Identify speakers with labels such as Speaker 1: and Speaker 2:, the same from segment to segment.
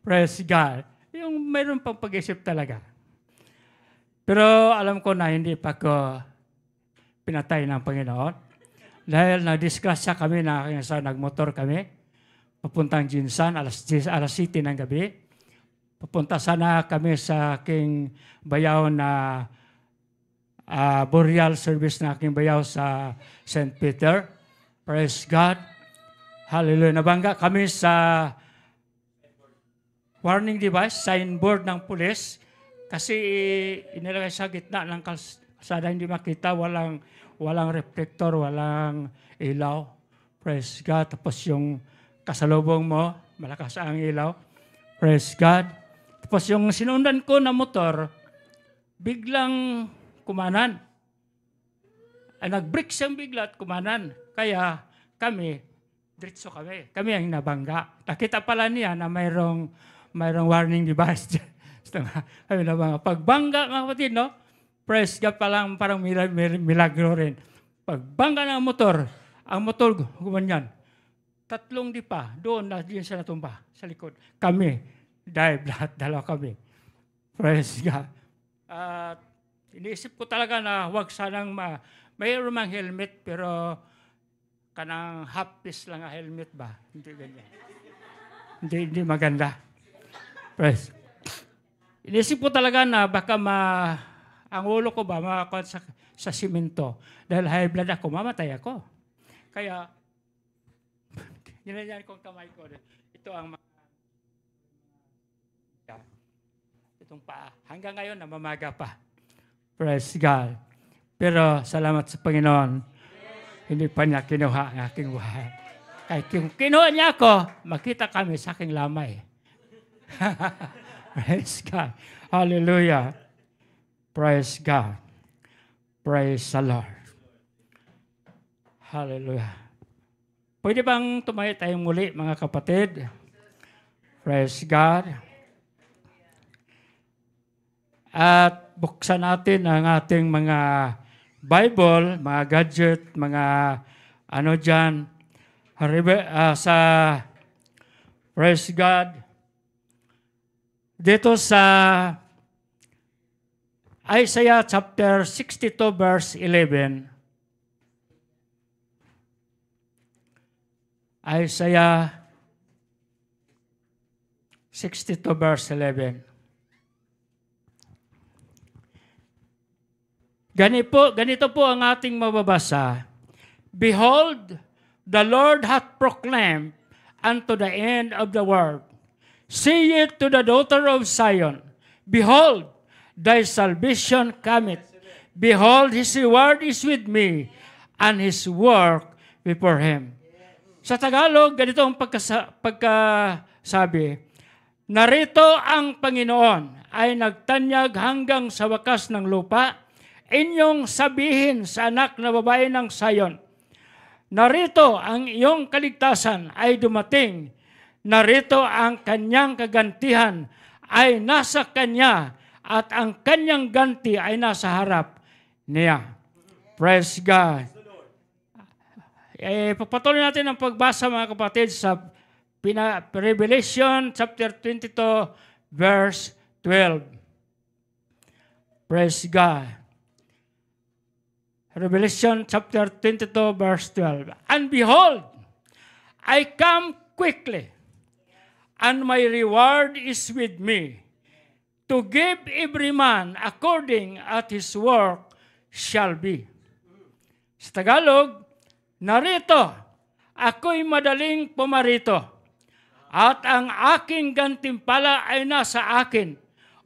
Speaker 1: Praise God. Yung mayroon pang pag-isip talaga. Pero alam ko na hindi pa ko pinatay ng Panginoon. Dahil na-discuss kami na sa nagmotor kami, papuntang Jinsan, alas 7 ng gabi. Papunta sana kami sa aking bayaw na burial service na aking bayaw sa St. Peter. Praise God. Hallelujah. Nabangga kami sa warning device, signboard ng pulis. Kasi inilagay sa gitna ng kalsada, hindi makita, walang reflector, walang ilaw. Praise God. Tapos yung kasalubong mo, malakas ang ilaw. Praise God. Tapos yung sinundan ko na motor, biglang kumanan. Nag-brake siyang bigla at kumanan. Kaya kami, diretso kami. Kami ang nabangga. Nakita pala niya na mayroong warning device. Kami nabangga. Pagbangga, mga kapatid, no? Praise God, parang milagro rin. Pagbangga ng motor, ang motor gumanyan. 3 dipa, doon siya natumba sa likod. Kami, dive lahat, dalawa kami. Praise God. Iniisip ko talaga na huwag sanang mayroon mang helmet, pero kanang half piece lang ang helmet ba? Hindi ganyan. Hindi maganda. Praise. Iniisip ko talaga na baka ang ulo ko ba makakuha sa simento. Dahil high blood ako, mamatay ako. Kaya, ginanyan kong kamay ko. Ito ang itong paa. Hanggang ngayon, namamaga pa. Praise God. Pero salamat sa Panginoon. Hindi pa niya kinuha ang aking buhay. Kahit kung kinuha niya ako, makita kami sa aking lamay. Praise God. Hallelujah. Praise God. Praise the Lord. Hallelujah. Pwede bang tumayo tayong muli, mga kapatid? Praise God. At buksan natin ang ating mga Bible, mga gadget, mga ano dyan, sa praise God. Dito sa Isaiah chapter 62 verse 11. Isaiah 62 verse 11. Ganito po ang ating mababasa. Behold, the Lord hath proclaimed unto the end of the world. Say it to the daughter of Zion. Behold, thy salvation cometh. Behold, his reward is with me, and his work before him. Sa Tagalog, ganito ang pagkasabi. Narito ang Panginoon ay nagtanyag hanggang sa wakas ng lupa. Inyong sabihin sa anak na babae ng Zion, narito ang iyong kaligtasan ay dumating. Narito ang kanyang kagantihan ay nasa kanya at ang kanyang ganti ay nasa harap niya. Praise God. Papatuloy natin ang pagbasa, mga kapatid, sa Revelation chapter 22 verse 12. Praise God. Revelation chapter 22 verse 12. And behold, I come quickly, and my reward is with me, to give every man according as his work shall be. Sa Tagalog, narito, ako'y madaling pumarito, at ang aking gantimpala ay nasa akin,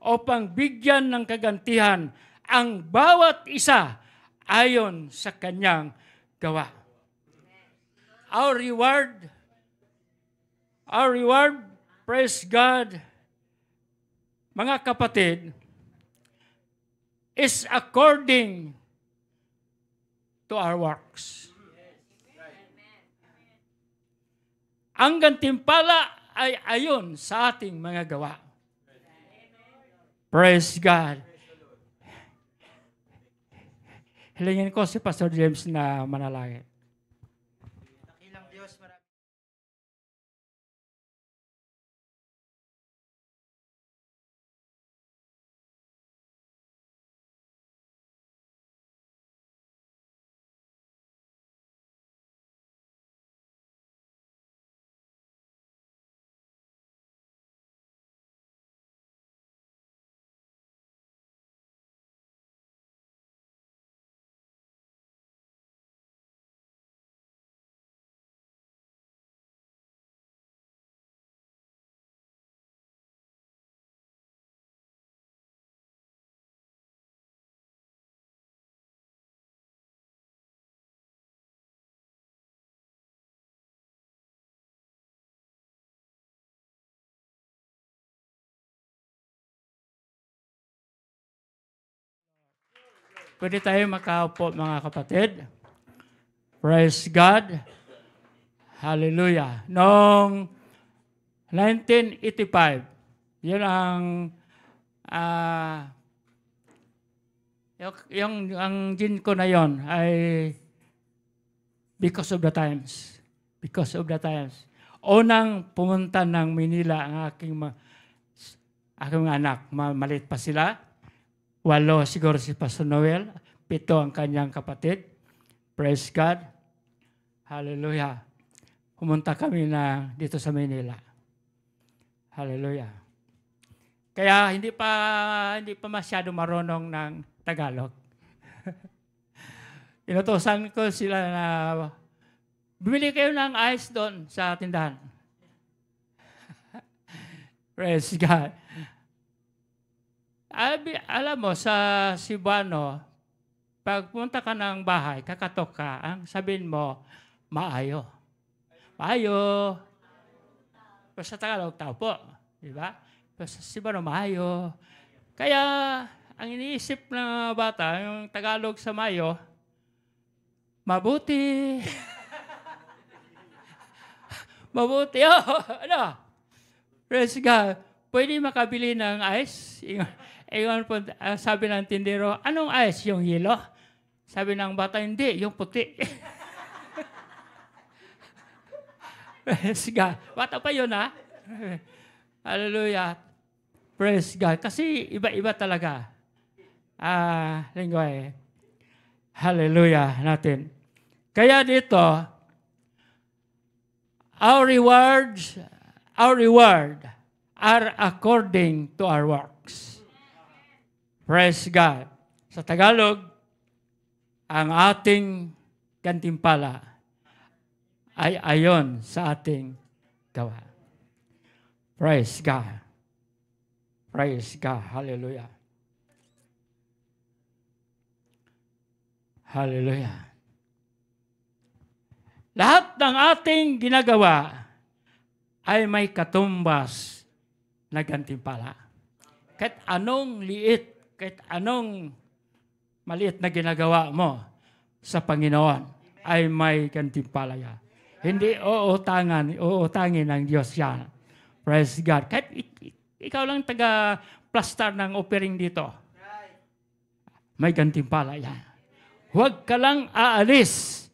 Speaker 1: upang bigyan ng kagantihan ang bawat isa ayon sa kanyang gawa. Our reward, praise God, mga kapatid, is according to our works. Ang gantimpala ay ayon sa ating mga gawa. Praise God. Hilingin ko si Pastor James na manalangin. Pwede tayo makaupo, mga kapatid. Praise God. Hallelujah. Noong 1985, yun ang ang gin ko na yon ay because of the times. Because of the times. Unang pumunta ng Manila ang aking anak. Maliit pa sila. 8 siguro si Pastor Noel. 7 ang kanyang kapatid. Praise God. Hallelujah. Pumunta kami na dito sa Manila. Hallelujah. Kaya hindi pa masyado marunong ng Tagalog. Inutusan ko sila na bumili kayo ng ice doon sa tindahan. Praise God. Alam mo, sa Cebuano, pag punta ka ng bahay, kakatok ka, ang sabihin mo, maayo. Maayo. Pero sa Tagalog, tao po. Diba? Pero sa Cebuano, maayo. Kaya, ang iniisip ng bata, yung Tagalog sa maayo, mabuti. Mabuti. Oh, ano? Praise God. Pwede makabili ng ice? Ingon po, sabi ng tindero, anong ice? Yung yelo? Sabi ng bata, hindi, yung puti. Praise God. Bata pa yun, ha? Hallelujah. Praise God. Kasi iba-iba talaga. Lingwahe. Hallelujah natin. Kaya dito, our reward are according to our works. Praise God. Sa Tagalog, ang ating gantimpala ay ayon sa ating gawa. Praise God. Praise God. Hallelujah. Hallelujah. Lahat ng ating ginagawa ay may katumbas na gantimpala. Kahit anong liit, kahit anong maliit na ginagawa mo sa Panginoon ay may gantimpala yan. Hindi uutangin ng Diyos yan. Praise God. Kahit ikaw lang taga-plaster ng offering dito, may gantimpala yan. Huwag ka lang aalis.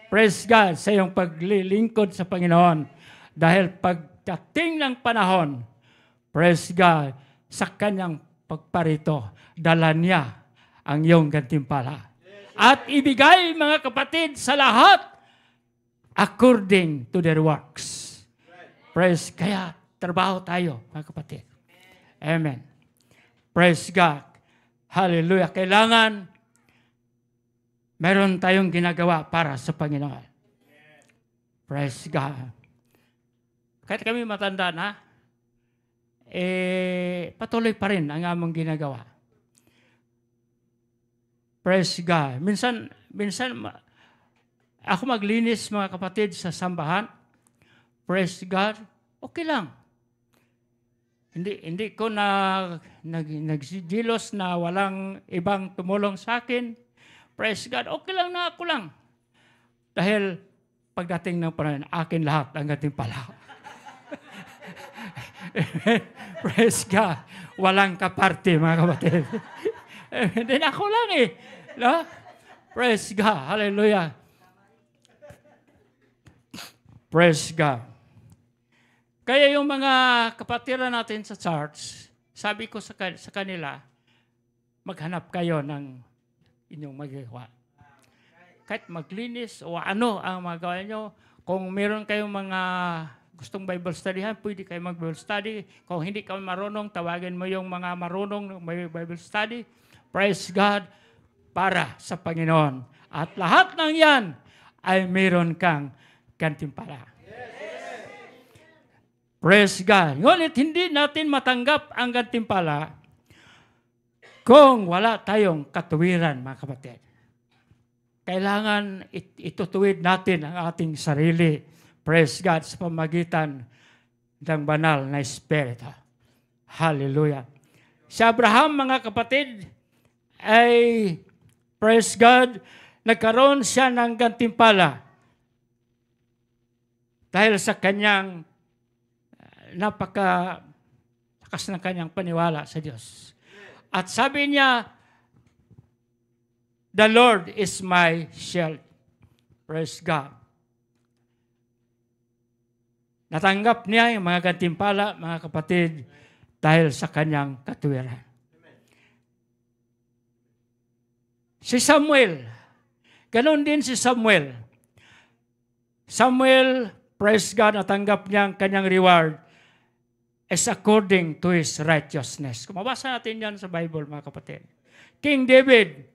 Speaker 1: Praise God sa iyong paglilingkod sa Panginoon. Dahil pagdating ng panahon, praise God, sa kanyang pagparito, dala niya ang iyong gantimpala. At ibigay, mga kapatid, sa lahat according to their works. Praise. Kaya trabaho tayo, mga kapatid. Amen. Praise God. Hallelujah. Kailangan meron tayong ginagawa para sa Panginoon. Praise God. Kahit kami matanda na, patuloy pa rin ang among ginagawa. Praise God. Minsan ako maglinis, mga kapatid, sa sambahan. Praise God. Okay lang. Hindi ko nagsigilos na walang ibang tumulong sa akin. Praise God. Okay lang na ako lang. Dahil pagdating ng panahon, akin lahat ang gantimpala. Praise God. Walang kaparte, mga kapatid. Then ako lang eh. No? Praise God. Hallelujah. Praise God. Kaya yung mga kapatiran natin sa church, sabi ko sa kanila, maghanap kayo ng inyong magagawa. Kahit maglinis o ano ang magawa nyo, kung meron kayong mga gustong Bible studyhan, pwede kayo mag-Bible study. Kung hindi ka marunong, tawagin mo yung mga marunong may Bible study. Praise God para sa Panginoon. At lahat ng yan ay meron kang gantimpala. Praise God. Ngunit hindi natin matanggap ang gantimpala kung wala tayong katuwiran, mga kapatid. Kailangan itutuwid natin ang ating sarili. Praise God sa pamagitan ng banal na Espiritu. Hallelujah. Si Abraham, mga kapatid, ay Praise God, nagkaroon siya ng gantimpala dahil sa kanyang napaka-lakas ng kanyang paniwala sa Diyos. At sabi niya, the Lord is my shield. Praise God. Natanggap niya yung mga gantimpala, mga kapatid, dahil sa kanyang katuwiran. Si Samuel, ganoon din si Samuel. Samuel, praise God, natanggap niya ang kanyang reward as according to his righteousness. Kung mabasa natin yan sa Bible, mga kapatid. King David,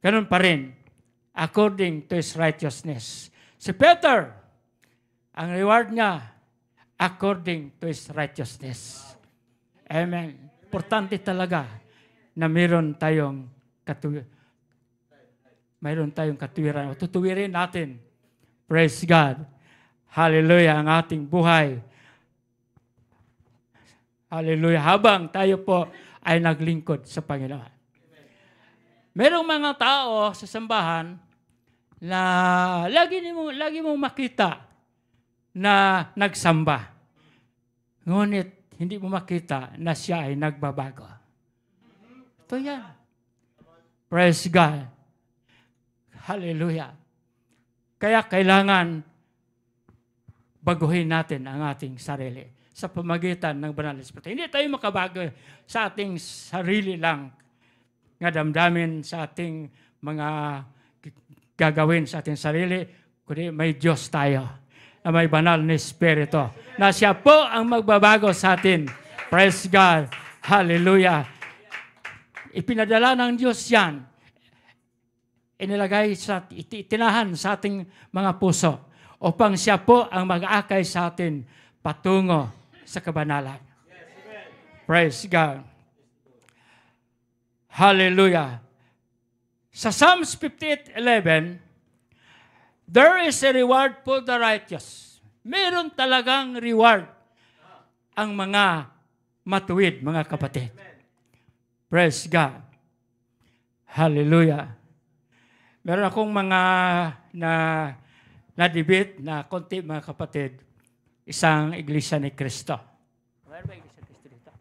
Speaker 1: ganoon pa rin, according to his righteousness. Si Peter, ang reward niya, according to his righteousness. Amen. Importante talaga na mayroon tayong katuwiran. Tutuwirin natin. Praise God. Hallelujah. Ang ating buhay. Hallelujah. Habang tayo po ay naglingkod sa Panginoon. Merong mga tao sa sambahan na lagi mong makita na nagsamba. Ngunit hindi mo makita na siya ay nagbabago. Ito yan. Praise God. Hallelujah. Kaya kailangan baguhin natin ang ating sarili sa pamagitan ng Banal na Espiritu. Hindi tayo makabago sa ating sarili lang nga damdamin, sa ating mga gagawin sa ating sarili, kundi may Diyos tayo na may Banal na Espiritu, na siya po ang magbabago sa atin. Praise God. Hallelujah. Ipinadala ng Diyos yan. Inilagay itinahan sa ating mga puso upang siya po ang mag-aakay sa atin patungo sa kabanalan. Praise God. Hallelujah. Sa Psalms 58:11, there is a reward for the righteous. Meron talagang reward ang mga matuwid, mga kapatid. Praise God. Hallelujah. Meron akong mga na-debate na konti, mga kapatid, isang iglesia ni Cristo. Meron ba iglesia ni Cristo dito?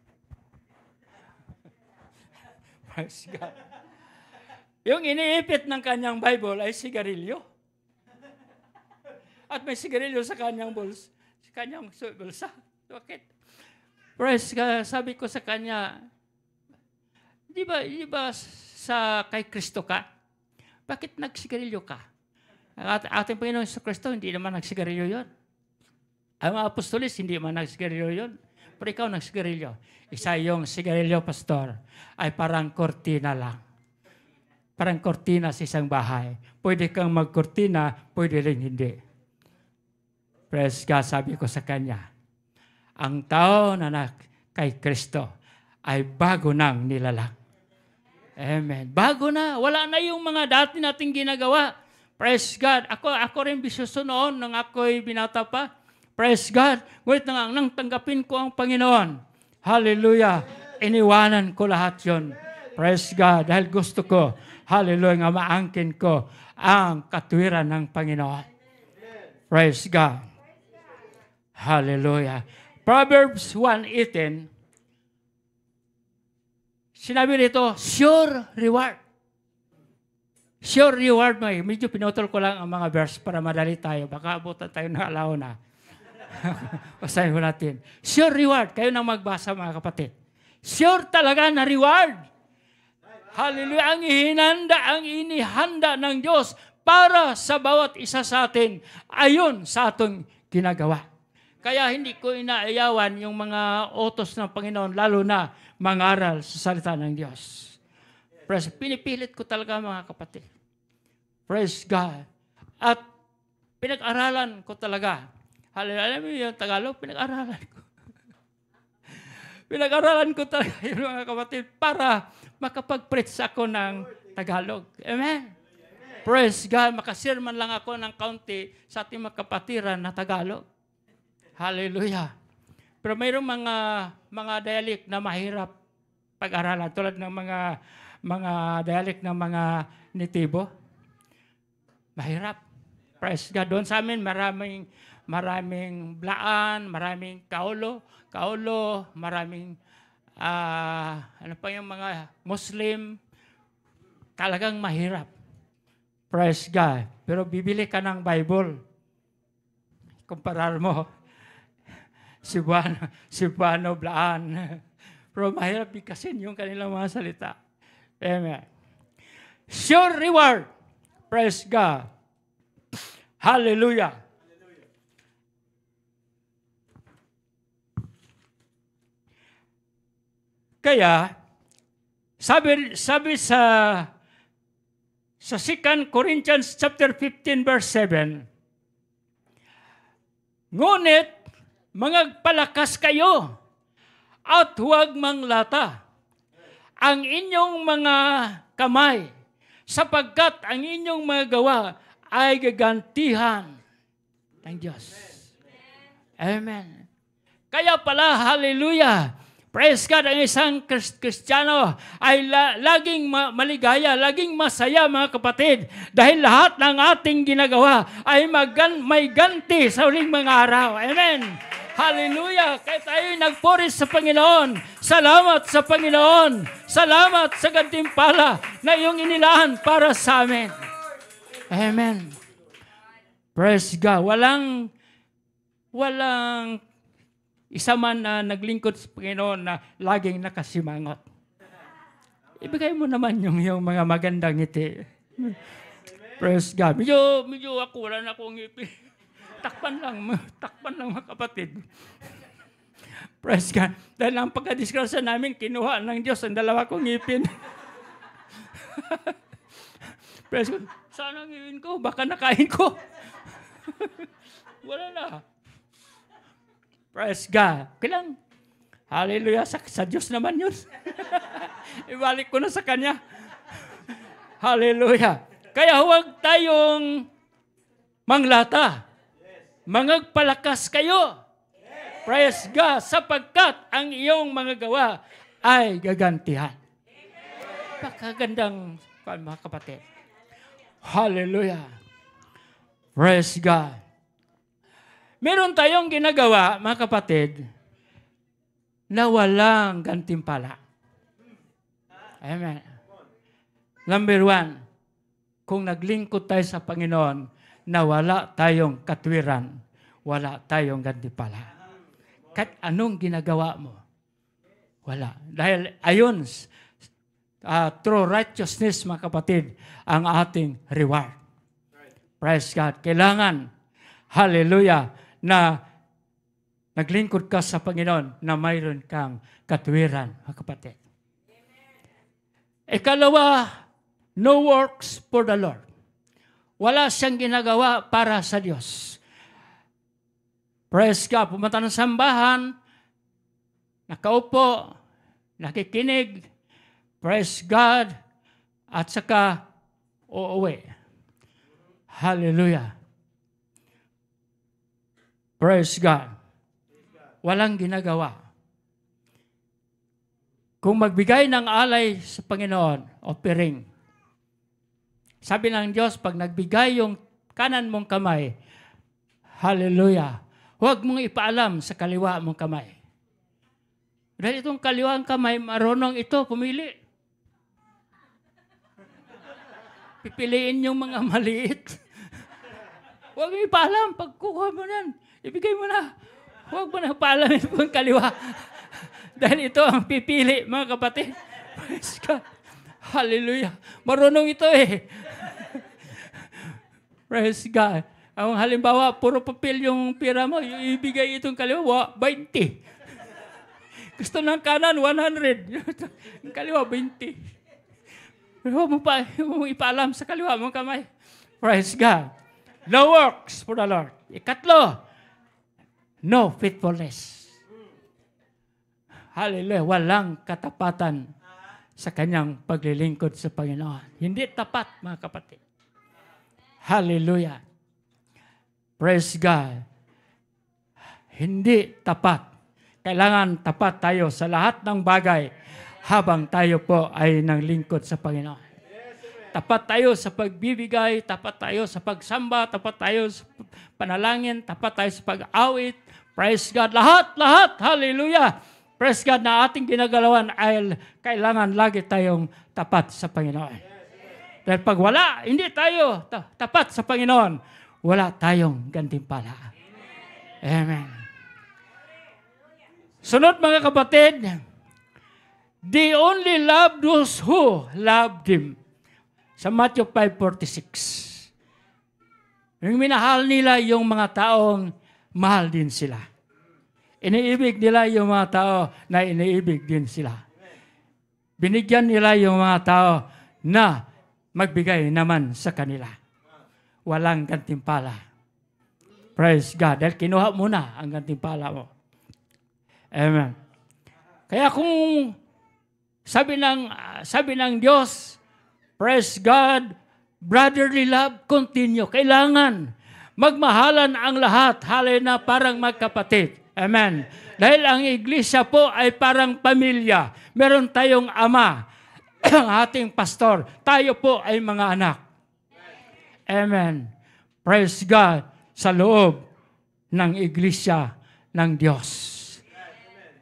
Speaker 1: Praise God. Yung iniipit ng kanyang Bible ay sigarilyo. At may sigarilyo sa kanyang bulsa. Bakit? Praise God. Sabi ko sa kanya, di ba sa kay Kristo ka? Bakit nagsigarilyo ka? Ang ating Panginoon sa Kristo, hindi naman nagsigarilyo yun. Ang mga apostolis, hindi naman nagsigarilyo yun. Pero ikaw nagsigarilyo. Isa yung sigarilyo, pastor, ay parang kortina lang. Parang kortina sa isang bahay. Pwede kang magkortina, pwede rin hindi. Praise God, sabi ko sa kanya, ang tao na kay Kristo ay bago nang nilalang. Amen. Bago na. Wala na yung mga dati nating ginagawa. Praise God. Ako rin bisyoso noon nang ako'y binata pa. Praise God. Ngunit nang tanggapin ko ang Panginoon. Hallelujah. Iniwanan ko lahat yon. Praise God. Dahil gusto ko, hallelujah, nga maangkin ko ang katuwiran ng Panginoon. Praise God. Hallelujah. Proverbs 1:18, sinabi rito, sure reward. Sure reward, medyo pinutol ko lang ang mga verse para madali tayo. Baka abutan tayo ng alauna. Basahin ko natin. Sure reward. Kayo nang magbasa, mga kapatid. Sure talaga na reward. Hallelujah. Ang inihanda ng Diyos para sa bawat isa sa atin ayon sa atong ginagawa. Kaya hindi ko inaayawan yung mga utos ng Panginoon, lalo na mangaral sa salita ng Diyos. Pinipilit ko talaga, mga kapatid. Praise God. At pinag-aralan ko talaga. Hallelujah. Alam mo yung Tagalog, pinag-aralan ko. Pinag-aralan ko talaga yung mga kapatid para makapag-preach ako ng Tagalog. Amen. Praise God. Makasir man lang ako ng kaunti sa ating mga kapatiran na Tagalog. Hallelujah. Pero mayroong mga dialect na mahirap pag-aralan. Tulad ng mga dialect ng mga natibo. Mahirap. Praise God. Doon sa amin, maraming blaan, maraming kaulo, maraming ano pa yung mga Muslim. Talagang mahirap. Praise God. Pero bibili ka ng Bible. Kumparar mo. Cebuano, blaan. Pero mahirap bigkasin yung kanilang mga salita. Amen. Sure reward. Praise God. Hallelujah. Kaya, sabi sa 2 Corinthians chapter 15 verse 7, ngunit mangagpalakas kayo at huwag manglata ang inyong mga kamay, sapagkat ang inyong mga gawa ay gagantihan ng Diyos. Amen. Kaya pala, hallelujah, praise God, ang isang Kristiyano ay laging maligaya, laging masaya, mga kapatid, dahil lahat ng ating ginagawa ay may ganti sa huling mga araw. Amen. Hallelujah! Kaya tayo nagpuris sa Panginoon. Salamat sa Panginoon. Salamat sa gantimpala na iyong inilaan para sa amin. Amen. Praise God. Walang isa man na naglingkod sa Panginoon na laging nakasimangot. Ibigay mo naman yung mga magandang ngiti. Praise God. Medyo ako, wala na akong ngipin. Takpan lang mga kapatid. Praise God. Dahil ang pagkadisgrasya namin, kinuha ng Diyos ang dalawa kong ngipin. Praise God. Sana ang ngipin ko, baka nakain ko. Wala na. Praise God. Kailang, hallelujah, sa Diyos naman yun. Ibalik ko na sa Kanya. Hallelujah. Kaya huwag tayong manglata. Mangagpalakas kayo. Praise God, sapagkat ang iyong mga gawa ay gagantihan. Pakagandang mga kapatid. Hallelujah. Praise God. Meron tayong ginagawa, mga kapatid, na walang gantimpala. Amen. Number 1, kung naglingkod tayo sa Panginoon, na wala tayong katwiran, wala tayong gantimpala. Kahit anong ginagawa mo, wala. Dahil ayon, through righteousness, mga kapatid, ang ating reward. Praise God. Kailangan, hallelujah, na naglingkod ka sa Panginoon na mayroon kang katwiran, mga kapatid. Ikalawa, no works for the Lord. Wala siyang ginagawa para sa Diyos. Praise God. Pumunta ng sambahan, nakaupo, nakikinig, praise God, at saka uuwi. Hallelujah. Praise God. Walang ginagawa. Kung magbigay ng alay sa Panginoon, offering, sabi ng Diyos, pag nagbigay yung kanan mong kamay, hallelujah, huwag mong ipaalam sa kaliwa mong kamay. Dahil itong kaliwang kamay, marunong ito, pumili. Pipiliin yung mga maliit. Huwag mong ipaalam, pagkukuha mo yan, ibigay mo na. Huwag mo na paalamin po ang kaliwa. Dahil ito ang pipili, mga kapatid. Praise God. Hallelujah. Marunong ito eh. Praise God. Ang halimbawa, puro papel yung pira mo, ibigay itong kaliwa, 20. Gusto ng kanan, 100. Yung kaliwa, 20. Huwag mo ipaalam sa kaliwa mong kamay. Praise God. No works for the Lord. Ikatlo, no faithfulness. Hallelujah. Walang katapatan sa kanyang paglilingkod sa Panginoon. Hindi tapat, mga kapatid. Hallelujah. Praise God. Hindi tapat. Kailangan tapat tayo sa lahat ng bagay. habang tayo po ay nanglingkod sa Panginoon. Tapat tayo sa pagbibigay, tapat tayo sa pagsamba, tapat tayo sa panalangin, tapat tayo sa pag-awit. Praise God. Lahat, hallelujah. Praise God na ating ginagalawan ay kailangan lagi tayong tapat sa Panginoon. Dahil pag wala, hindi tayo tapat sa Panginoon, wala tayong gantimpala. Amen. Sunod mga kapatid, they only love those who loved Him. Sa Matthew 5:46. Yung minahal nila yung mga taong mahal din sila. Iniibig nila yung mga tao na iniibig din sila. Binigyan nila yung mga tao na magbigay naman sa kanila. Walang gantimpala. Praise God. Dahil kinuha mo na ang gantimpala mo. Amen. Kaya kung sabi ng Diyos, praise God, brotherly love, continue. Kailangan magmahalan ang lahat, halay na parang magkapatid. Amen. Dahil ang iglesia po ay parang pamilya. Meron tayong ama, ang ating pastor. Tayo po ay mga anak. Amen. Praise God sa loob ng iglesia ng Diyos.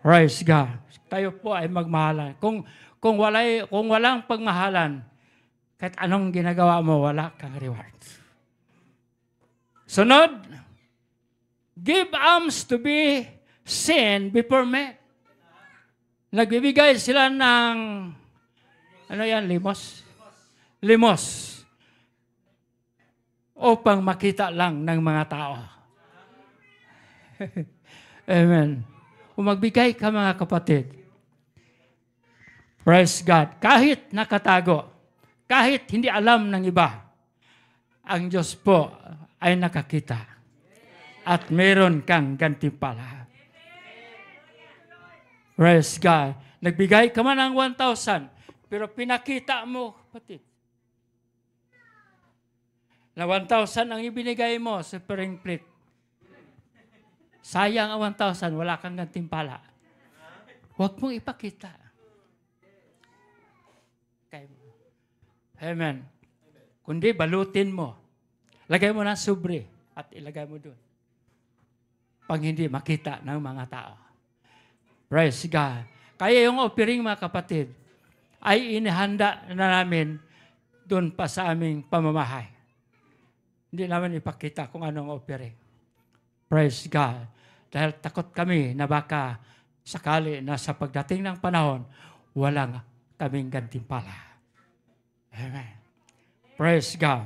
Speaker 1: Praise God. Tayo po ay magmahalan. Kung walang pagmahalan, kahit anong ginagawa mo, wala kang reward. Sunod, give alms to be seen before men. Nagbibigay sila ng, limos? Limos. Upang makita lang ng mga tao. Amen. Kung magbigay ka mga kapatid, praise God, kahit nakatago, kahit hindi alam ng iba, ang Diyos po ay nakakita at meron kang gantimpala. Praise God. Nagbigay ka man ng 1,000, pero pinakita mo, kapatid, na 1,000 ang ibinigay mo sa pering plate. Sayang ang 1,000, wala kang gantimpala. Huwag mong ipakita. Okay. Amen. Kundi balutin mo. Lagay mo na sobre at ilagay mo doon. Pag hindi makita ng mga tao. Praise God. Kaya yung offering mga kapatid, ay inihanda na namin doon pa sa aming pamamahay. Hindi naman ipakita kung anong offering. Praise God. Dahil takot kami na baka sakali na sa pagdating ng panahon, walang kaming gantimpala. Amen. Praise God.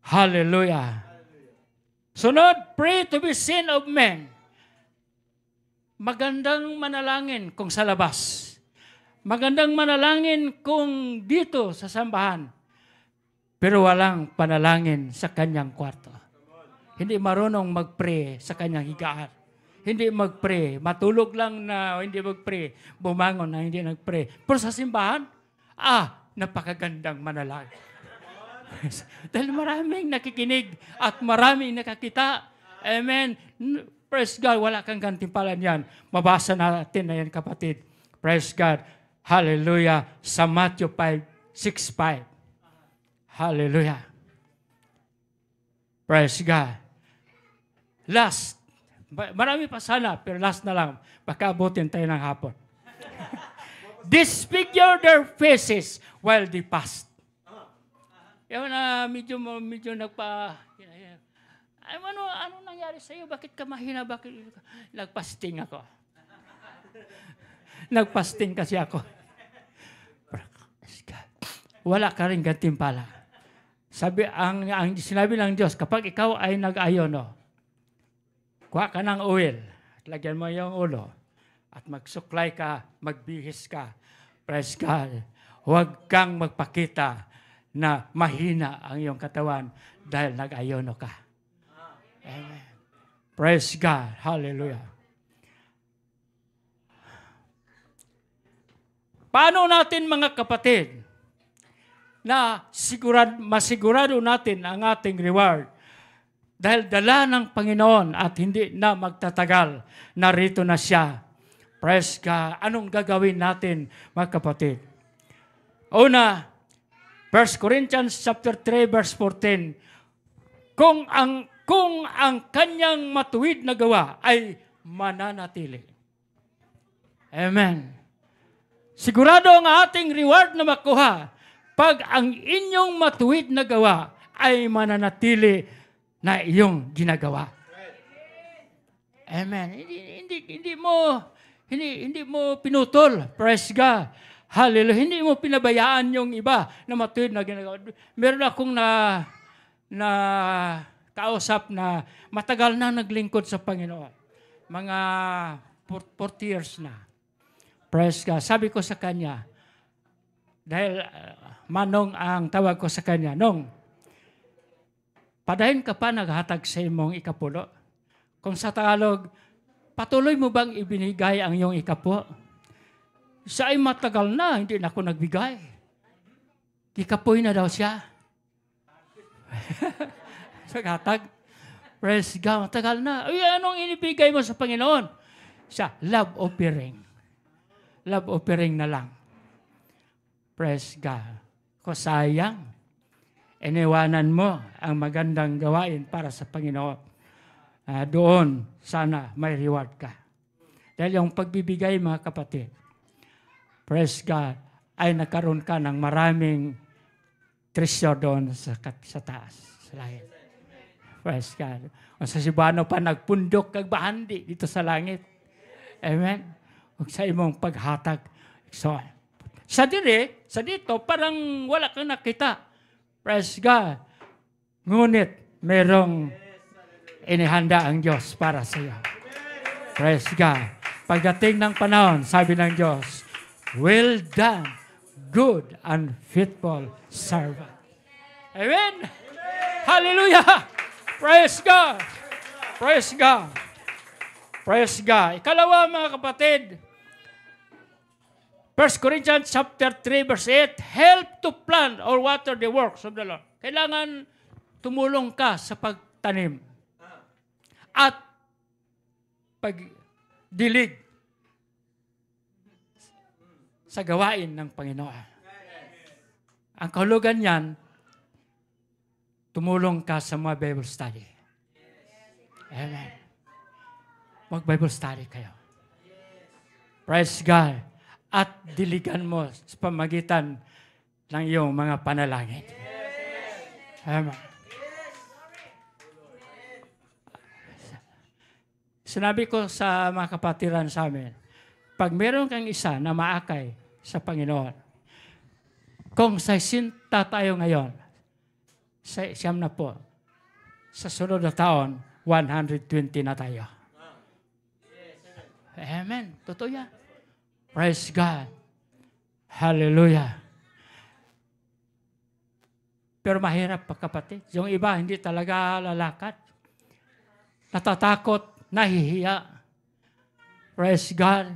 Speaker 1: Hallelujah. Sunod, pray to be seen of men. Magandang manalangin kung sa labas. Magandang manalangin kung dito sa sambahan. Pero walang panalangin sa kanyang kwarto. Hindi marunong mag-pray sa kanyang higaan. Hindi mag-pray. Matulog lang na hindi mag-pray. Bumangon na hindi nag-pray. Pero sa simbahan, napakagandang manalangin. Dahil maraming nakikinig at maraming nakakita. Amen. Praise God, wala kang gantimpala niyan. Mabasa natin na yan, kapatid. Praise God. Hallelujah. Sa Matthew 5:6-5. Hallelujah. Praise God. Last. Marami pa sana, pero last na lang. Baka abutin tayo ng hapon. Disfigure their faces while they fast. Yung na medyo ano nangyari sa iyo? Bakit ka mahina? Bakit nagpasting ako? Nagpasting kasi ako. Wala ka rin gantimpala. Ang sinabi ng Diyos, kapag ikaw ay nag-ayono, kuha ka ng oil, lagyan mo yung ulo, at magsuklay ka, magbihis ka. Praise God. Huwag kang magpakita na mahina ang iyong katawan dahil nag-ayono ka. Amen. Praise God. Hallelujah. Paano natin mga kapatid na masigurado natin ang ating reward dahil dala ng Panginoon at hindi na magtatagal, narito na siya. Praise God. Anong gagawin natin, mga kapatid? Una, 1 Corinthians chapter 3, verse 14. Kung ang kanyang matuwid na gawa ay mananatili. Amen. Sigurado ang ating reward na makuha pag ang inyong matuwid na gawa ay mananatili na iyong ginagawa. Amen. Hindi mo pinutol. Praise God. Hallelujah. Hindi mo pinabayaan yung iba na matuwid na ginagawa. Meron akong na kausap na matagal na naglingkod sa Panginoon. Mga 40 years na. Praise God. Sabi ko sa kanya, dahil Manong ang tawag ko sa kanya, Nong, padayon ka pa naghatag sa imong ikapulo. Kung sa Tagalog, patuloy mo bang ibinigay ang iyong ikapo? Siya ay matagal na, hindi na ako nagbigay. Ikapoy na daw siya. Naghatag. Praise God, matagal na. Ay, anong inibigay mo sa Panginoon? Siya, love offering. Love offering na lang. Praise God. Kung sayang, iniwanan mo ang magandang gawain para sa Panginoon. Doon, sana may reward ka. Dahil yung pagbibigay, mga kapatid, praise God, ay nagkaroon ka ng maraming treasure doon sa taas, sa langit. Praise God. O sa Sibano pa, nagpundok kag bahandi dito sa langit. Amen. O sa imong paghatag. So, sa dito, parang wala kang nakita. Praise God. Ngunit, merong inihanda ang Diyos para sa iyo. Praise God. Pagdating ng panahon, sabi ng Diyos, well done, good and faithful servant. Amen. Hallelujah. Praise God. Praise God. Praise God. Ikalawa, mga kapatid, 1 Corinthians chapter 3, verse 8, help to plant or water the works of the Lord. Kailangan tumulong ka sa pagtanim at pagdilig sa gawain ng Panginoon. Ang kahulugan niyan, tumulong ka sa mga Bible study. Amen. Mag-Bible study kayo. Praise God. At diligan mo sa pamagitan ng iyong mga panalangin. Amen. Sinabi ko sa mga kapatiran sa amin, pag meron kang isa na maakay sa Panginoon, kung sa sinta tayo ngayon, siyam na po, sa sunod na taon, 120 na tayo. Amen. Totoo yan. Praise God. Hallelujah. Pero mahirap pa, kapatid. Yung iba, hindi talaga lalakad. Natatakot, nahihiya. Praise God.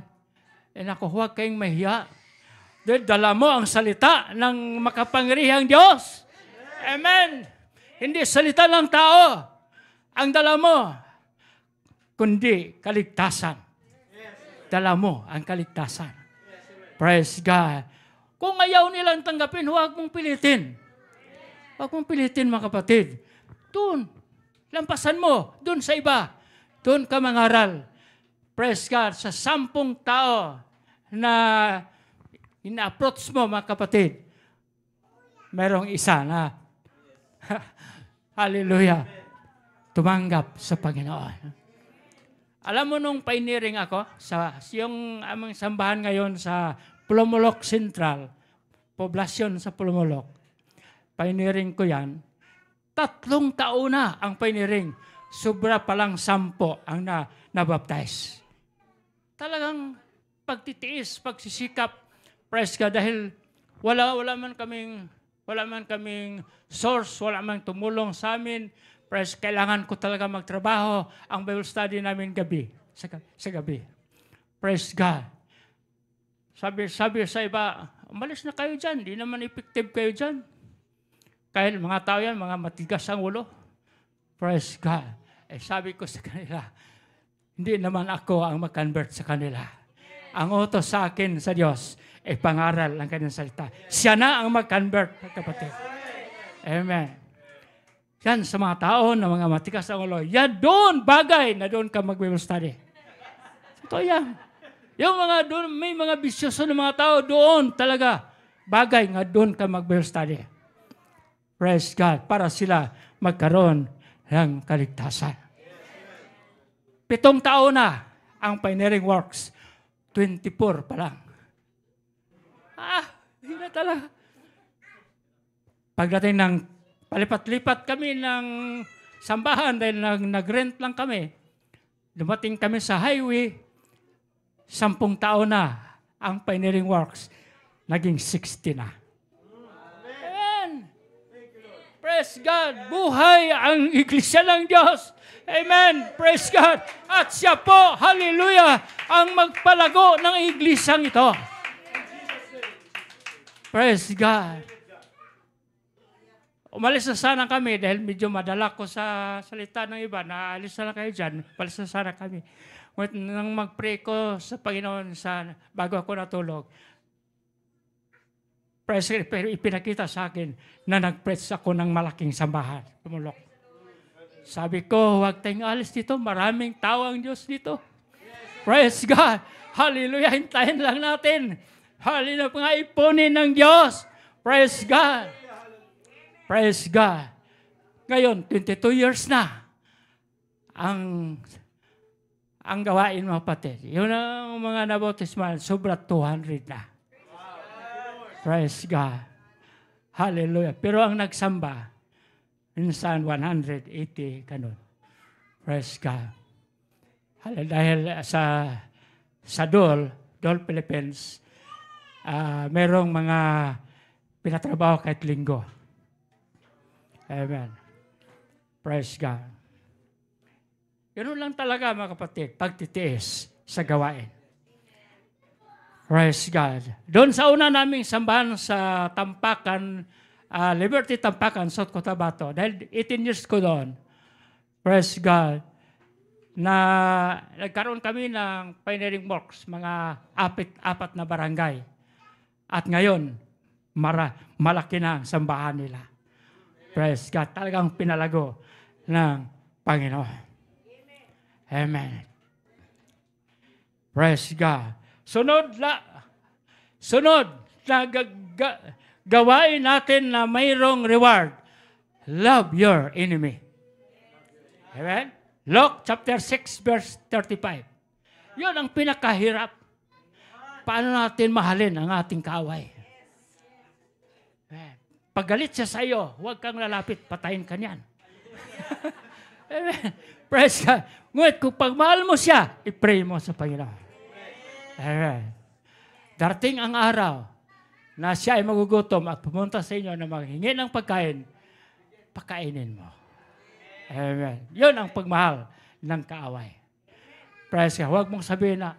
Speaker 1: E naku, huwag kayong mahiya. Dahil dala mo ang salita ng makapangyarihang Diyos. Amen. Hindi salita ng tao ang dala mo, kundi kaligtasan. Dala mo ang kaligtasan. Praise God. Kung ayaw nilang tanggapin, huwag mong pilitin. Huwag mong pilitin, mga kapatid. Doon, lampasan mo. Doon sa iba. Doon ka mangaral. Praise God. Sa 10 tao na ina-approach mo, mga kapatid, merong isa na hallelujah, tumanggap sa Panginoon. Alam mo nung pioneering ako, yung aming sambahan ngayon sa Pulumulok Central, poblasyon sa Pulumulok, pioneering ko yan, 3 taon na ang pioneering, sobra palang 10 ang nabaptize. Talagang pagtitiis, pagsisikap, praise God, dahil wala man kaming source, wala man tumulong sa amin. Praise, kailangan ko talaga magtrabaho ang Bible study namin gabi, sa gabi. Praise God. Sabi sa iba, umalis na kayo dyan, di naman effective kayo dyan. Kaya mga tao yan, mga matigas ang ulo. Praise God. Sabi ko sa kanila, hindi naman ako ang mag-convert sa kanila. Ang utos sa akin sa Diyos ay pangaral ng kanyang salita. Siya na ang mag-convert, kapatid. Amen. Yan sa mga tao na mga matikas ang ulo. Yan doon, bagay na doon ka mag-Bible study. Ito yan. Yung mga doon, may mga bisyoso ng mga tao doon talaga. Bagay nga doon ka mag-Bible study. Praise God. Para sila magkaroon ng kaligtasan. 7 taon na ang pioneering works. 24 pa lang. Hindi na talaga. Pagdating ng palipat-lipat kami ng sambahan dahil nag-rent lang kami. Dumating kami sa highway, 10 taon na ang pioneering works. Naging 60 na. Amen. Praise God. Buhay ang iglesia ng Diyos. Amen. Praise God. At siya po, hallelujah, ang magpalago ng iglesyang ito. Praise God. Umalis na sana kami dahil medyo madala ko sa salita ng iba. Naalis na kayo dyan. Umalis na sana kami. Nang mag-pray ko sa Panginoon bago ako natulog, praise God, pero ipinakita sa akin na nag-preach ako ng malaking sambahan. Tumulok. Sabi ko, huwag tayong alis dito. Maraming tao ang Diyos dito. Praise God. Hallelujah. Hintayin lang natin. Hallelujah. Mga ipunin ng Diyos. Praise God. Praise God. Ngayon, 22 years na ang gawain mga kapatid. Yun ang mga nabautisman, sobra 200 na. Praise God. Hallelujah. Pero ang nagsamba, minsan 180 ganun. Praise God. Dahil sa Dole Philippines, merong mga pinatrabaho kahit linggo. Amen. Praise God. Ganun lang talaga mga kapatid, pagtitiis sa gawain. Praise God. Doon sa una naming sambahan sa Tampakan, Liberty Tampakan, South Cotabato. Dahil 18 years ko doon, praise God, na nagkaroon kami ng pioneering works, mga apat na barangay. At ngayon, malaki na ang sambahan nila. Praise God. Talagang pinalago ng Panginoon. Amen. Praise God. Sunod na gawain natin na mayroong reward. Love your enemy. Amen? Luke chapter 6 verse 35. Yun ang pinakahirap. Paano natin mahalin ang ating kaaway? Amen. Pag galit siya sa iyo, huwag kang lalapit, patayin ka niyan. Amen. Praise God. Ngunit kung pagmahal mo siya, i-pray mo sa Panginoon. Amen. Darating ang araw na siya ay magugutom at pumunta sa inyo na maghingi ng pagkain, pakainin mo. Amen. Yun ang pagmahal ng kaaway. Praise God. Huwag mong sabihin na,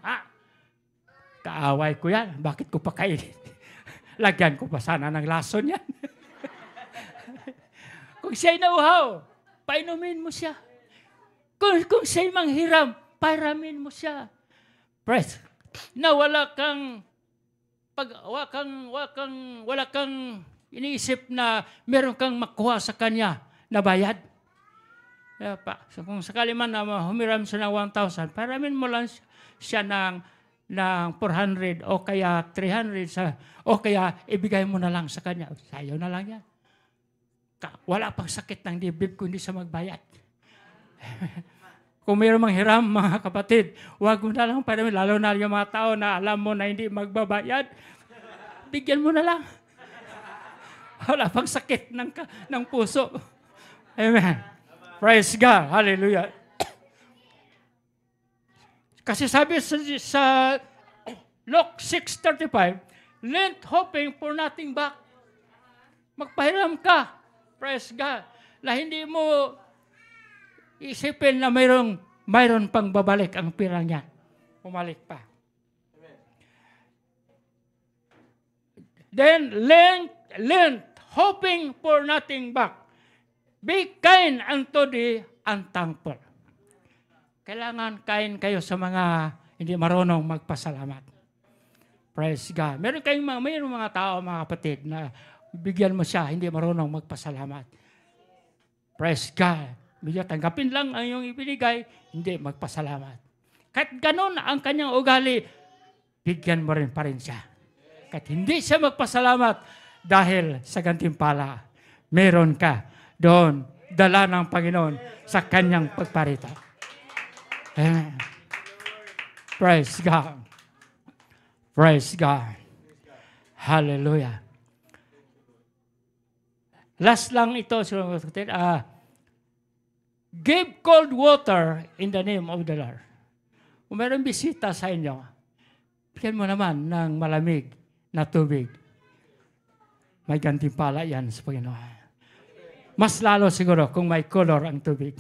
Speaker 1: kaaway ko yan, bakit ko pakainin? Lagyan ko pa sana ng lason yan. Kung siya'y nauhaw, painumin mo siya. Kung siya'y manghiram, pairamin mo siya. Praise. Na wala kang iniisip na meron kang makuha sa kanya na bayad. So kung sakali man na humiram siya ng 1,000, pairamin mo lang siya ng 400 o kaya 300 o kaya ibigay mo na lang sa kanya. Sayo na lang yan. Wala pang sakit ng dibdib kung hindi siya magbayad. Kung mayroon mang hiram, mga kapatid, huwag mo na lang pairamin, lalo na yung mga tao na alam mo na hindi magbabayad, bigyan mo na lang. Wala pang sakit ng puso. Amen. Praise God. Hallelujah. Kasi sabi sa Luke 6:35, Lent hoping for nothing back. Magpahiram ka. Praise God. Na hindi mo isipin na mayroon pang babalik ang pirang yan. Pumalik pa. Then, Lent hoping for nothing back. Be kind unto the unthankful. Kailangan kain kayo sa mga hindi marunong magpasalamat. Praise God. Mayroong mga tao, mga kapatid, na bigyan mo siya, hindi marunong magpasalamat. Praise God. Medyo tanggapin lang ang iyong ibinigay, hindi magpasalamat. Kahit ganun ang kanyang ugali, bigyan mo rin pa rin siya. Kahit hindi siya magpasalamat, dahil sa gantimpala, meron ka doon, dala ng Panginoon sa kanyang pagparito. Amen. Praise God. Praise God. Hallelujah. Last lang ito, give cold water in the name of the Lord. Kung mayroong bisita sa inyo, bigyan mo naman ng malamig na tubig. May gantimpala yan sa Panginoon. Mas lalo siguro kung may color ang tubig.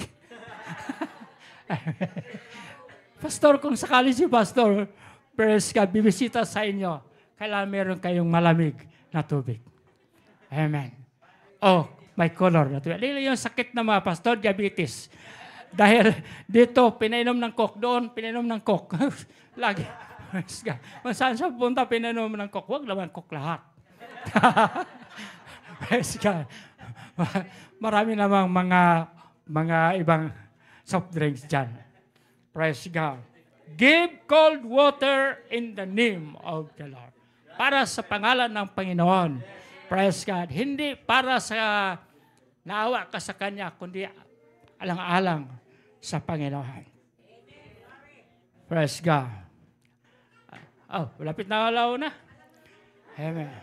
Speaker 1: Pastor, kung sakali si Pastor, praise God, bibisita sa inyo, kailangan meron kayong malamig na tubig. Amen. Oh, may color na tubig. Yung sakit na mga pastor, diabetes. Dahil dito, pinainom ng coke. Doon, pinainom ng coke. Lagi. Praise God. Kung saan siya punta, pinainom ng coke. Huwag naman coke lahat. Praise God. Marami namang mga ibang soft drinks dyan. Praise God. Give cold water in the name of the Lord. Para sa pangalan ng Panginoon. Praise God. Hindi para sa naawa ka sa Kanya, kundi alang-alang sa Panginoon. Praise God. Oh, lapit na alaw na. Amen.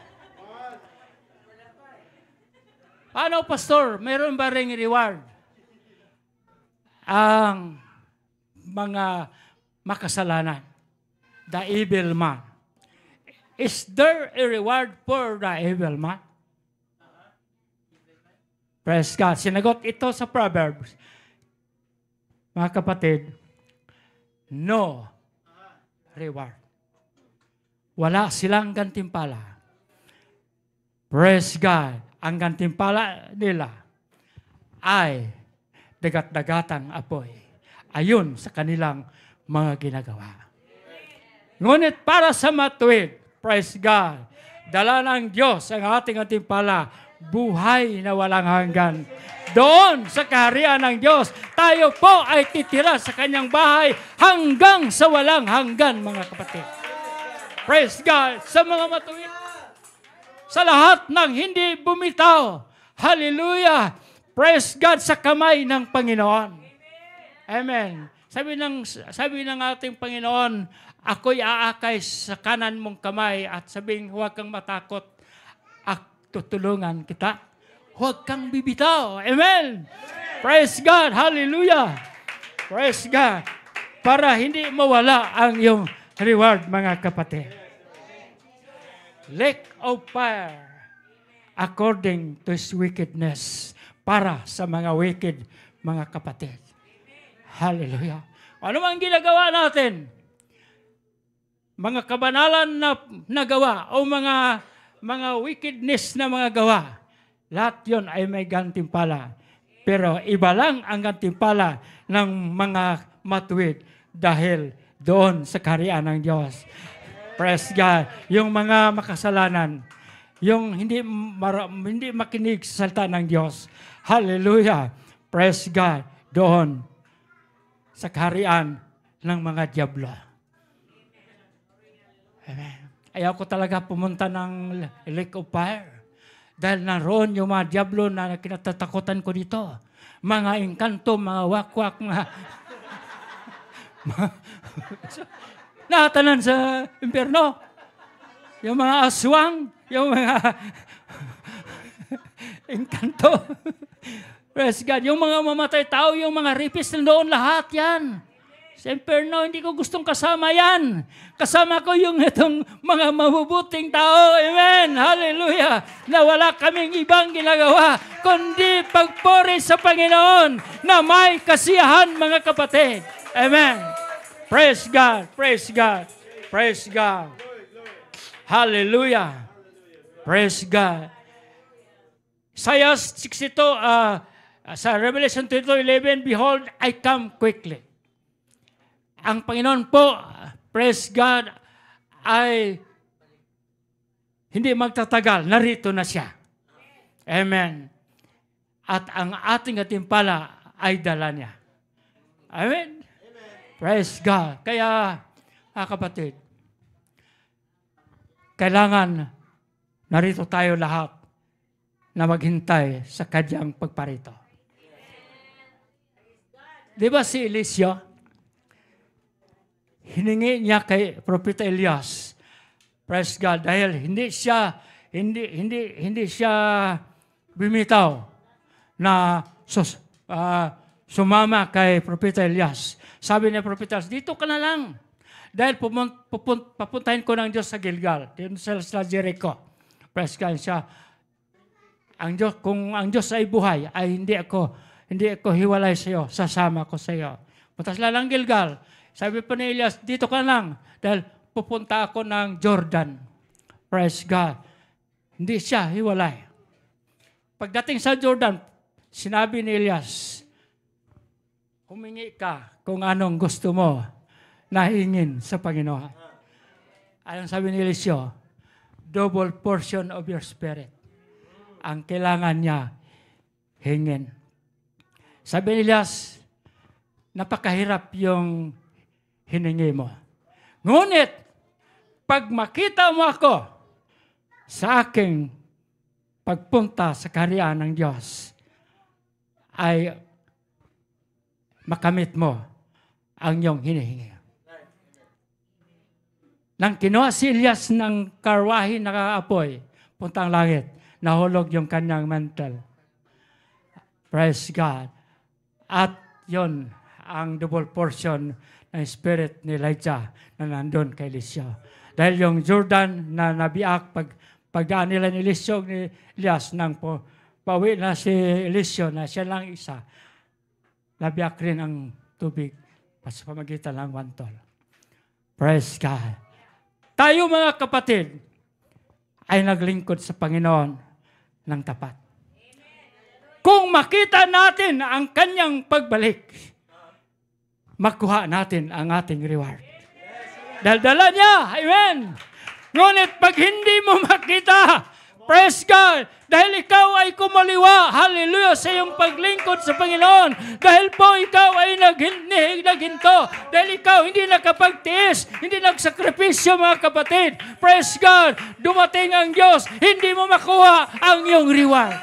Speaker 1: Ano, Pastor? Meron ba ring reward? Ang mga makasalanan. The evil man. Is there a reward for the evil man? Praise God. Sinagot ito sa Proverbs. Mga kapatid, no reward. Wala silang gantimpala. Praise God. Ang gantimpala nila ay dagat-dagatang apoy. Ayon sa kanilang mga ginagawa. Ngunit para sa matuwid, praise God, dala ng Diyos ang ating gantimpala, buhay na walang hanggan. Doon sa kaharian ng Diyos, tayo po ay titira sa kanyang bahay hanggang sa walang hanggan, mga kapatid. Praise God sa mga matuwid. Sa lahat ng hindi bumitaw. Hallelujah. Praise God sa kamay ng Panginoon. Amen. Sabi ng ating Panginoon, ako'y aakay sa kanan mong kamay at sabing huwag kang matakot at tutulungan kita. Huwag kang bibitaw. Amen. Praise God. Hallelujah. Praise God. Para hindi mawala ang iyong reward, mga kapatid. Lake of fire according to his wickedness, para sa mga wicked, mga kapatid. Hallelujah. Ano mang ginagawa natin? Mga kabanalan na nagawa o mga wickedness na mga gawa, lahat yon ay may gantimpala. Pero iba lang ang gantimpala ng mga matuwid dahil doon sa kaharian ng Diyos. Praise God. Yung mga makasalanan, yung hindi makinig sa salita ng Diyos. Hallelujah. Praise God. Doon sa kaharian ng mga diablo. Amen. Ayaw ko talaga pumunta ng Lake of Fire. Dahil naroon yung mga diablo na kinatatakutan ko dito. Mga engkanto, mga wakwak, natanan sa impyerno. Yung mga aswang, yung mga engkanto. Praise God. Yung mga mamatay tao, yung mga rapist, nandoon lahat yan. Sa impyerno, hindi ko gustong kasama yan. Kasama ko yung itong mga mabubuting tao. Amen. Hallelujah. Na wala kaming ibang ginagawa, kundi pagpuri sa Panginoon na may kasiyahan, mga kapatid. Amen. Praise God. Praise God. Praise God. Hallelujah. Praise God. Isaiah 62, sa Revelation 22:11, behold, I come quickly. Ang Panginoon po, praise God, ay hindi magtatagal, narito na siya. Amen. At ang ating gatimpala ay dala niya. Amen. Praise God. Kaya, mga kapatid, kailangan narito tayo lahat na maghintay sa kanyang pagparito. Di ba si Eliseo? Hiningi niya kay Propeta Elias. Praise God. Dahil hindi siya bumitaw na sumama kay Propeta Elias. Sabi ni Propeta Elias, dito ka na lang. Dahil papuntahin ko ng Diyos sa Gilgal, dito sa Jericho. Praise God siya. Kung ang Diyos ay buhay, ay hindi ako hiwalay sa iyo, sasama ko sa iyo. Punta sila ng Gilgal. Sabi pa ni Elias, dito ka lang. Dahil pupunta ako ng Jordan. Praise God. Hindi siya hiwalay. Pagdating sa Jordan, sinabi ni Elias, humingi ka kung anong gusto mo na hingin sa Panginoon. Anong sabi ni Eliseo? Double portion of your spirit. Ang kailangan niya hingin. Sabi ni Elias, napakahirap yung hiningi mo. Ngunit, pag makita mo ako sa aking pagpunta sa kaharian ng Diyos, ay makamit mo ang iyong hinihingi. Nang kinuha si Elias ng karwahe na kaapoy, puntang langit, nahulog yung kanyang mantle. Praise God. At yon ang double portion ng spirit ni Elijah na nandun kay Eliseo. Dahil yung Jordan na nabiak, pagdaan nila ni Eliseo, ni Elias, nang pauwi na si Eliseo na siya lang isa, nabiak rin ang tubig sa pamagitan ng wantol. Praise God. Tayo mga kapatid ay naglingkod sa Panginoon ng tapat. Kung makita natin ang kanyang pagbalik, makuha natin ang ating reward. Daldala niya. Amen. Ngunit pag hindi mo makita, praise God, dahil ikaw ay kumaliwa, hallelujah, sa iyong paglingkod sa Panginoon. Dahil po ikaw ay naghinto. Dahil ikaw hindi nakapagtiis, hindi nagsakripisyo, mga kapatid. Praise God, dumating ang Diyos, hindi mo makuha ang iyong reward.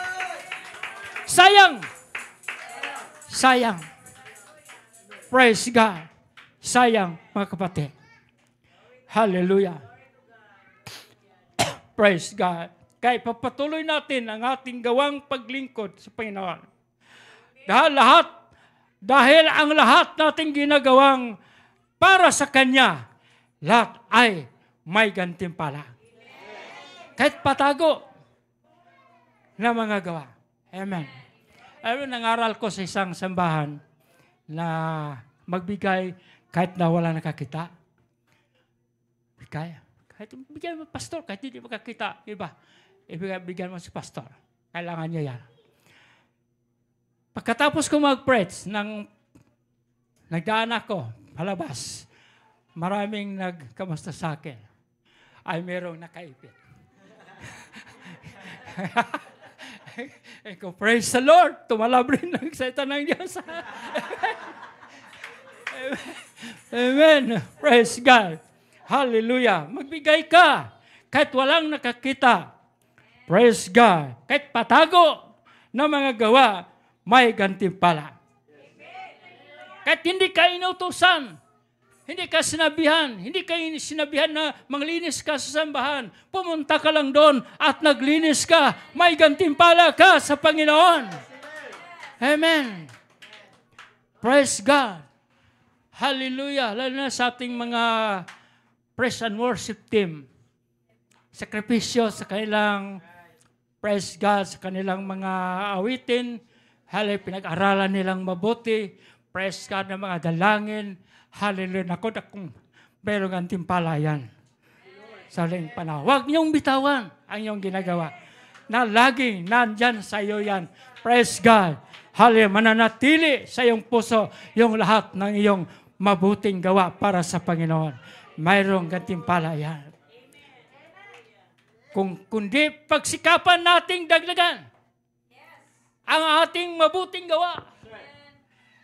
Speaker 1: Sayang. Sayang. Praise God. Sayang, mga kapatid. Hallelujah. Praise God. Kaya papatuloy natin ang ating gawang paglingkod sa Panginoon. Dahil ang lahat nating ginagawang para sa Kanya, lahat ay may gantimpala. Kahit patago na mga gawa. Amen. Amen, nangaral ko sa isang sambahan na magbigay kahit na wala nakakita. Kaya. Kahit bigyan mo pastor, kahit hindi makakita, iba. Ibigyan mo si pastor. Kailangan niya yan. Pagkatapos ko mag-preach, nagdaan ako, palabas, maraming nagkamusta sa akin. Ay merong nakaipit. Eko, praise the Lord. Tumalab rin ng salita ng Diyos. Amen. Praise God. Hallelujah. Magbigay ka. Kahit walang nakakita. Praise God. Kahit patago na mga gawa, may gantimpala. Kahit hindi ka inutusan, hindi ka sinabihan na maglinis ka sa sambahan, pumunta ka lang doon at naglinis ka, may gantimpala ka sa Panginoon. Amen. Praise God. Hallelujah. Lalo na sa ating mga praise and worship team. Sakripisyo sa kanilang praise God, sa kanilang mga awitin. Hallelujah, pinag-aralan nilang mabuti. Praise God ng mga dalangin. Hallelujah. Naku, kung merong gantimpala yan. Sa ling panahon. Huwag niyong bitawan ang iyong ginagawa. Na laging nandyan sa iyo yan. Praise God. Hallelujah. Mananatili sa iyong puso yung lahat ng iyong mabuting gawa para sa Panginoon. Mayroong gantimpala yan. Kundi pagsikapan nating dagdagan ang ating mabuting gawa.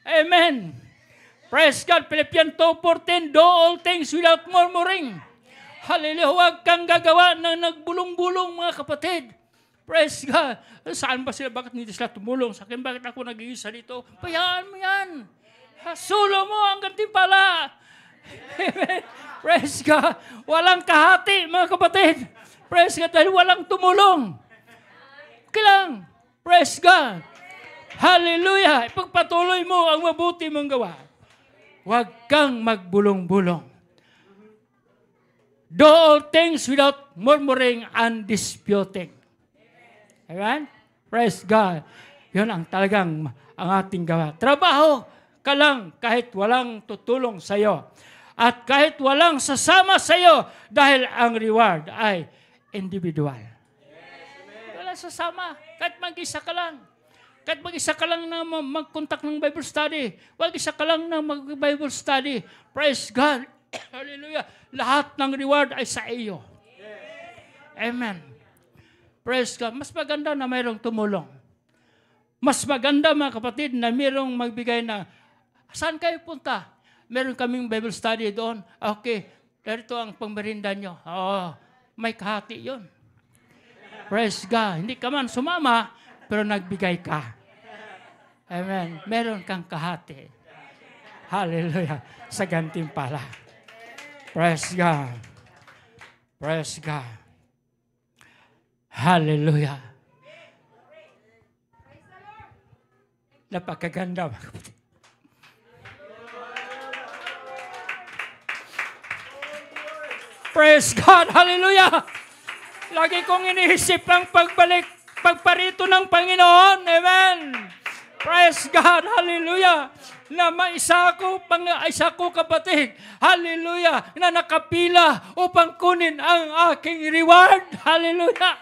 Speaker 1: Amen. Praise God. Philippians 2:14, do all things without murmuring. Hallelujah. Huwag kang gagawa ng nagbulong-bulong, mga kapatid. Praise God. Saan ba sila? Bakit hindi sila tumulong sa akin? Bakit ako nag-iisa dito? Payaan mo yan. Hasulo mo ang gantimpala. Amen. Praise God. Walang kahati, mga kapatid. Praise God. Dahil walang tumulong. Kailang. Praise God. Hallelujah. Ipagpatuloy mo ang mabuti mong gawa. Huwag kang magbulong-bulong. Do all things without murmuring and disputing. Amen? Praise God. Yun ang talagang ang ating gawa. Trabaho ka lang kahit walang tutulong sa iyo. At kahit walang sasama sa iyo dahil ang reward ay individual. Wala sasama. Kahit mag-isa ka lang. Kahit mag-isa ka lang na mag-contact ng Bible study. Mag-isa ka lang na mag-Bible study. Praise God. Hallelujah. Lahat ng reward ay sa iyo. Amen. Praise God. Mas maganda na mayroong tumulong. Mas maganda, mga kapatid, na mayroong magbigay na, saan kayo punta? Meron kaming Bible study doon. Okay. Dito ang pangmerinda nyo. Oo. May kahati yun. Praise God. Hindi ka man sumama, pero nagbigay ka. Amen. Meron kang kahati. Hallelujah. Sa gantimpala. Praise God. Praise God. Hallelujah. Napakaganda. Praise God. Hallelujah. Lagi kong iniisip ang pagparito ng Panginoon. Amen. Praise God. Hallelujah. Na isa ko kapatid. Hallelujah. Na nakapila upang kunin ang aking reward. Hallelujah.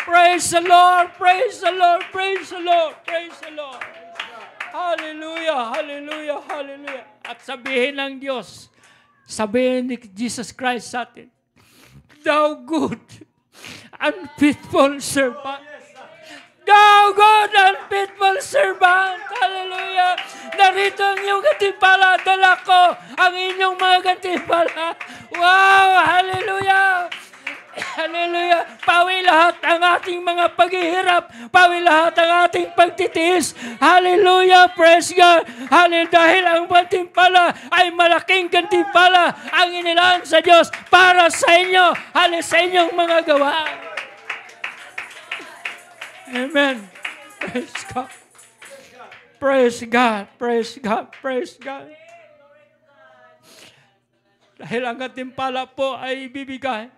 Speaker 1: Praise the Lord. Praise the Lord. Praise the Lord. Praise the Lord. Hallelujah. Hallelujah. Hallelujah. At sabihin ng Diyos, sabihin ni Jesus Christ sa atin, thou good and faithful servant. Thou good and faithful servant. Hallelujah. Narito ang iyong gantimpala. Dala ko ang inyong mga gantimpala. Wow. Hallelujah. Hallelujah. Pawi lahat ang ating mga paghihirap. Pawi lahat ang ating pagtitiis. Hallelujah. Praise God. Hallelujah. Dahil ang gantimpala ay malaking gantimpala ang inilaan sa Diyos para sa inyo. Hallelujah. Sa inyong mga gawa. Amen. Praise God. Praise God. Praise God. Praise God. Dahil ang gantimpala po ay ibibigay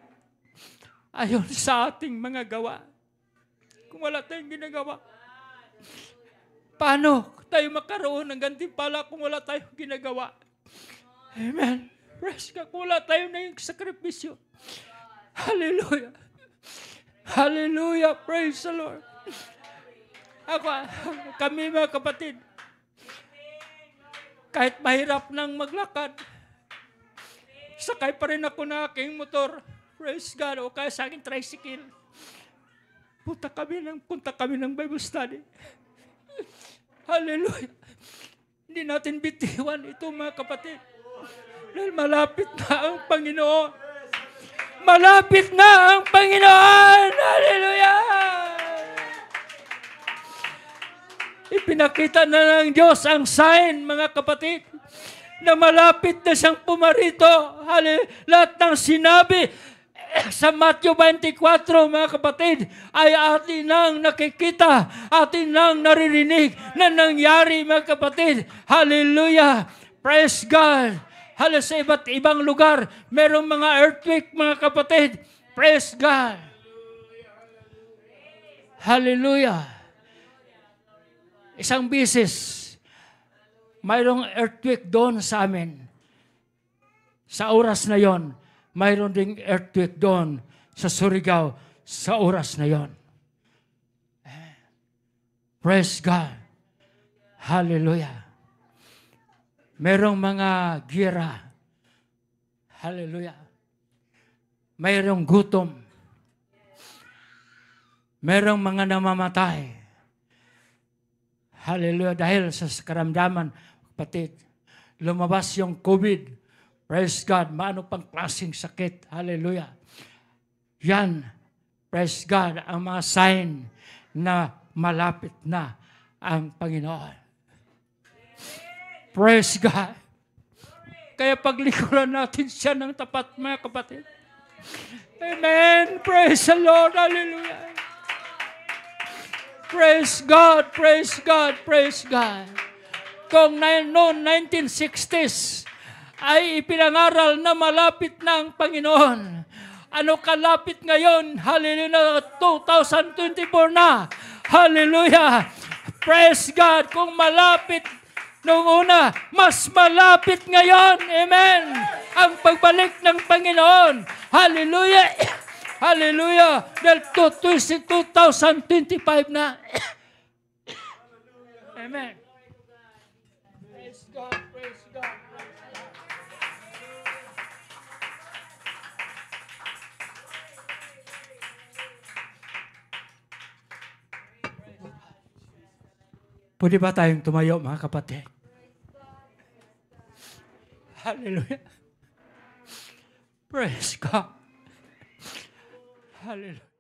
Speaker 1: ayon sa ating mga gawa. Kung wala tayong ginagawa, paano tayo makaroon ng gantimpala kung wala tayong ginagawa? Amen. Praise God. Kung wala tayong na yung sakripisyo. Hallelujah. Hallelujah. Praise the Lord. Kami mga kapatid, kahit mahirap nang maglakad, sakay pa rin ako na aking motor. Praise God. O kaya sa aking tricycle. Punta kami ng Bible study. Hallelujah. Hindi natin bitiwan ito, mga kapatid. Dahil malapit na ang Panginoon. Malapit na ang Panginoon. Hallelujah. Ipinakita na ng Diyos ang sign, mga kapatid, na malapit na siyang pumarito. Lahat ng sinabi sa Matthew 24, mga kapatid, ay atin nang nakikita, atin nang naririnig na nangyari, mga kapatid. Hallelujah! Praise God! Hallelujah! Sa iba't ibang lugar, merong mga earthquake, mga kapatid. Praise God! Hallelujah! Isang bisis, mayroong earthquake doon sa amin. Sa oras na yon, mayroon ding earthquake doon sa Surigao sa oras na yon. Praise God. Hallelujah. Merong mga gira. Hallelujah. mayroong gutom. Mayroong mga namamatay. Hallelujah. Dahil sa karamdaman, kapatid, lumabas yung COVID. Praise God. Maano pang klaseng sakit. Hallelujah. Yan, praise God, ang mga sign na malapit na ang Panginoon. Praise God. Kaya paglikuran natin siya ng tapat, mga kapatid. Amen. Praise the Lord. Hallelujah. Praise God. Praise God. Praise God. Kung noon 1960s ay ipinangaral na malapit na ang Panginoon, ano kalapit ngayon? Hallelujah. 2024 na. Hallelujah. Praise God. Kung malapit noong una, mas malapit ngayon. Amen. Ang pagbalik ng Panginoon. Hallelujah. Hallelujah. Dahil 2025 na. Amen. Praise God. Praise God. Pwede ba tayong tumayo, mga kapatid? Hallelujah. Praise God. Hallelujah.